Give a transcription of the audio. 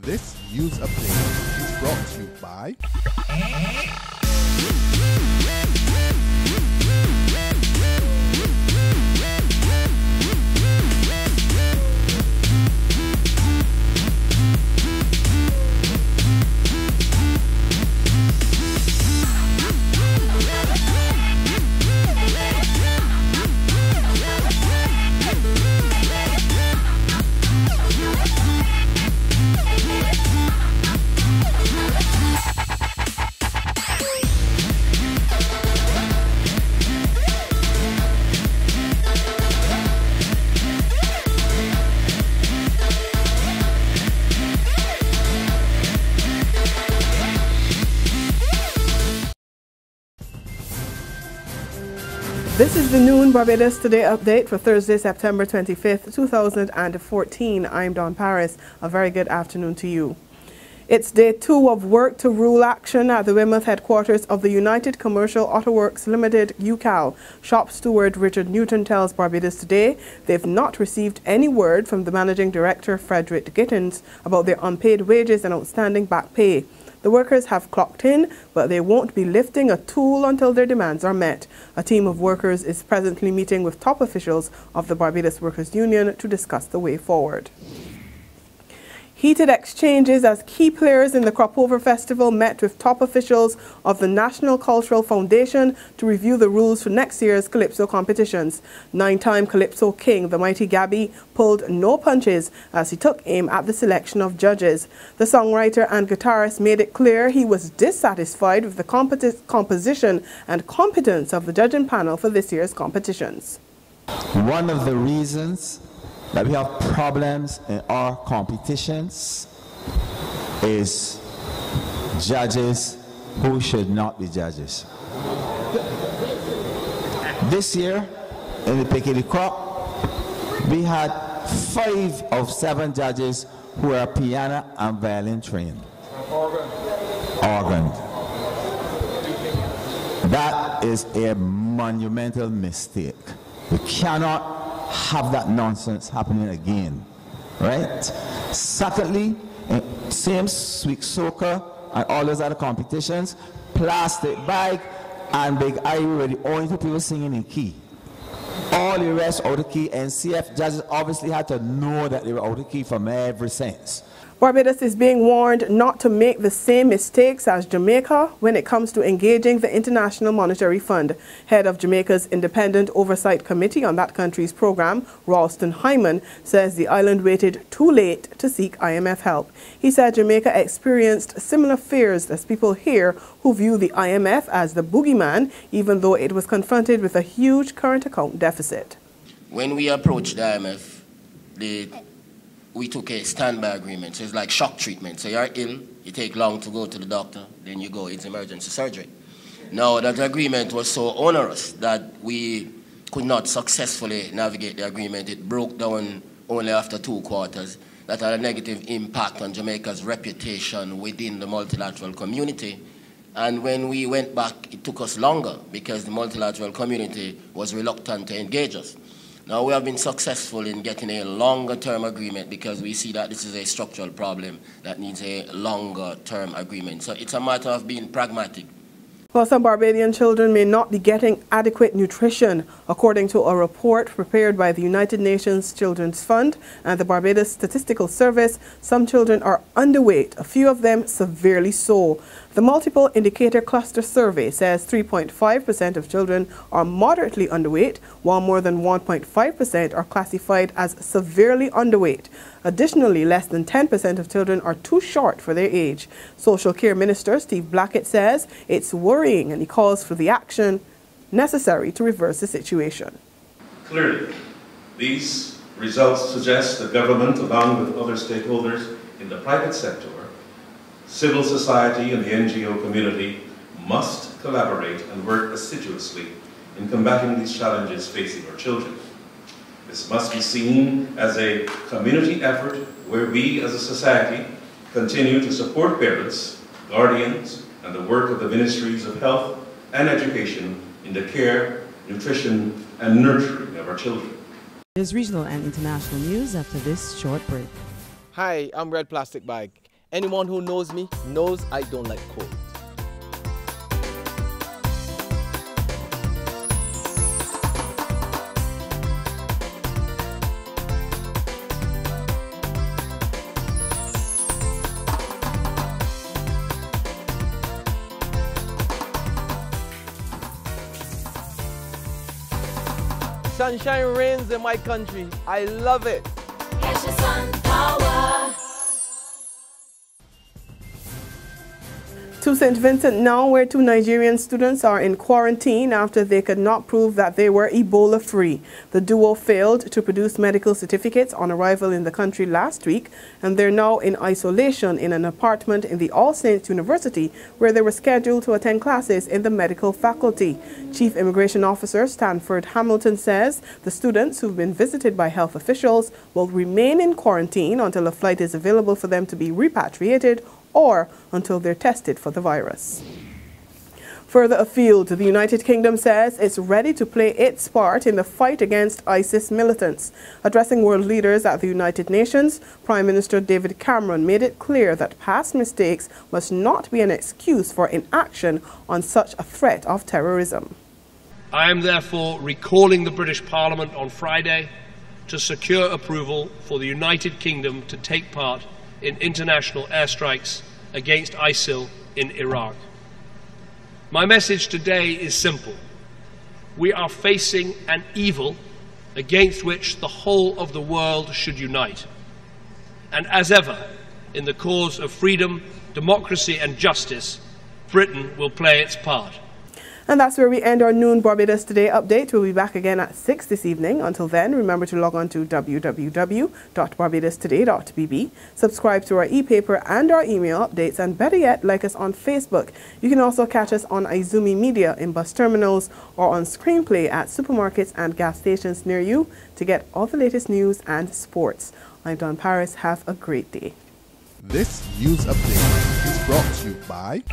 This news update is brought to you by This is the Noon Barbados Today update for Thursday, September 25th, 2014. I'm Dawn Paris. A very good afternoon to you. It's day 2 of work to rule action at the Weymouth headquarters of the United Commercial Auto Works Limited, U.C.A.L. Shop steward Richard Newton tells Barbados Today they've not received any word from the managing director, Frederick Gittins, about their unpaid wages and outstanding back pay. The workers have clocked in, but they won't be lifting a tool until their demands are met. A team of workers is presently meeting with top officials of the Barbados Workers Union to discuss the way forward. Heated exchanges as key players in the Crop Over Festival met with top officials of the National Cultural Foundation to review the rules for next year's calypso competitions. 9-time calypso king, the Mighty Gabby, pulled no punches as he took aim at the selection of judges. The songwriter and guitarist made it clear he was dissatisfied with the composition and competence of the judging panel for this year's competitions. One of the reasons that we have problems in our competitions is judges who should not be judges. This year, in the Pickety Crop, we had 5 of 7 judges who are piano and violin trained. Organ. That is a monumental mistake. We cannot have that nonsense happening again, right? Secondly, same sweet soca and all those other competitions, plastic bag and big ivory were the only 2 people singing in key. All the rest out of key, and CF judges obviously had to know that they were out of key from every sense. Barbados is being warned not to make the same mistakes as Jamaica when it comes to engaging the International Monetary Fund. Head of Jamaica's Independent Oversight Committee on that country's program, Ralston Hyman, says the island waited too late to seek IMF help. He said Jamaica experienced similar fears as people here who view the IMF as the boogeyman, even though it was confronted with a huge current account deficit. When we approached the IMF, we took a standby agreement. So it's like shock treatment. So you're ill, you take long to go to the doctor, then you go, it's emergency surgery. Now that agreement was so onerous that we could not successfully navigate the agreement. It broke down only after 2 quarters. That had a negative impact on Jamaica's reputation within the multilateral community. And when we went back, it took us longer because the multilateral community was reluctant to engage us. Now we have been successful in getting a longer-term agreement because we see that this is a structural problem that needs a longer-term agreement. So it's a matter of being pragmatic. Well, some Barbadian children may not be getting adequate nutrition. According to a report prepared by the United Nations Children's Fund and the Barbados Statistical Service, some children are underweight, a few of them severely so. The Multiple Indicator Cluster Survey says 3.5% of children are moderately underweight, while more than 1.5% are classified as severely underweight. Additionally, less than 10% of children are too short for their age. Social Care Minister Steve Blackett says it's worrying and he calls for the action necessary to reverse the situation. Clearly, these results suggest the government, along with other stakeholders in the private sector, civil society and the NGO community, must collaborate and work assiduously in combating these challenges facing our children. This must be seen as a community effort where we as a society continue to support parents, guardians, and the work of the Ministries of Health and Education in the care, nutrition, and nurturing of our children. There's regional and international news after this short break. Hi, I'm Red Plastic Bag. Anyone who knows me knows I don't like cold. Sunshine reigns in my country. I love it. To St. Vincent now, where 2 Nigerian students are in quarantine after they could not prove that they were Ebola-free. The duo failed to produce medical certificates on arrival in the country last week, and they're now in isolation in an apartment in the All Saints University, where they were scheduled to attend classes in the medical faculty. Chief Immigration Officer Stanford Hamilton says the students who've been visited by health officials will remain in quarantine until a flight is available for them to be repatriated or until they're tested for the virus. Further afield, the United Kingdom says it's ready to play its part in the fight against ISIS militants. Addressing world leaders at the United Nations, Prime Minister David Cameron made it clear that past mistakes must not be an excuse for inaction on such a threat of terrorism. I am therefore recalling the British Parliament on Friday to secure approval for the United Kingdom to take part in international airstrikes against ISIL in Iraq. My message today is simple. We are facing an evil against which the whole of the world should unite. And as ever, in the cause of freedom, democracy and justice, Britain will play its part. And that's where we end our Noon Barbados Today update. We'll be back again at 6 this evening. Until then, remember to log on to www.barbadostoday.bb, subscribe to our e-paper and our email updates, and better yet, like us on Facebook. You can also catch us on Izumi Media in bus terminals or on Screenplay at supermarkets and gas stations near you to get all the latest news and sports. I'm Dawn Paris. Have a great day. This news update is brought to you by